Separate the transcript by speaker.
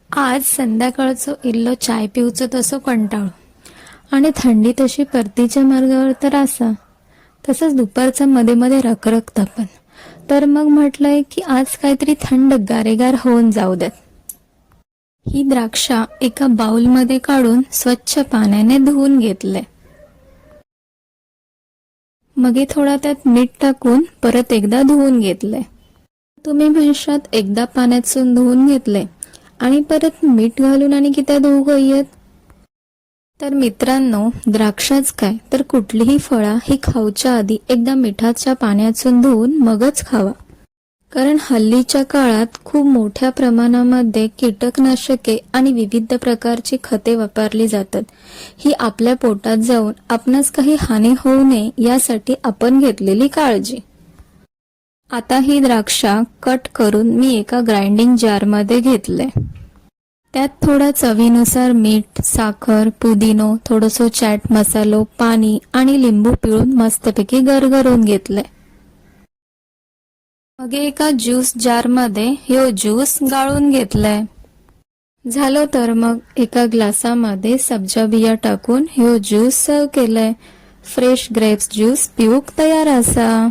Speaker 1: आज संध्याकाळचं इल्लो चाय पिवचो तसो कंटाळो आणि थंडी तशी परतीच्या मार्गावर तर असा. तसंच दुपारचं मध्ये मध्ये रखरखतं पण. तर मग म्हटलंय की आज काहीतरी थंड गारेगार होऊन जाऊ देत. ही द्राक्षा एका बाउलमध्ये काढून स्वच्छ पाण्याने धुवून घेतले. मग थोडा त्यात मीठ टाकून परत एकदा धुवून घेतले. तुम्ही म्हणशात एकदा पाण्यातून धुवून घेतले आणि परत मीठ घालून आणि किती धुवू येत. तर मित्रांनो, द्राक्षाच काय तर कुठलीही फळं ही खाऊच्या आधी एकदा मिठाच्या पाण्यातून धुवून मगच खावा. कारण हल्लीच्या काळात खूप मोठ्या प्रमाणामध्ये कीटकनाशके आणि विविध प्रकारची खते वापरली जातात. ही आपल्या पोटात जाऊन आपणास काही हानी होऊ नये यासाठी आपण घेतलेली काळजी. आता ही द्राक्षा कट करून मी एका ग्राइंडिंग जारमध्ये घेतले. त्यात थोडा चवीनुसार मीठ, साखर, पुदिनो, थोडंसं चाट मसालो, पाणी आणि लिंबू पिळून मस्तपैकी गरगरून घेतले. मग एका ज्यूस जारमध्ये ह्यो ज्यूस गाळून घेतलाय. झालं तर मग एका ग्लासामध्ये सब्जा बिया टाकून ह्यो ज्यूस सर्व केलाय. फ्रेश ग्रेप्स ज्यूस पिऊक तयार असा.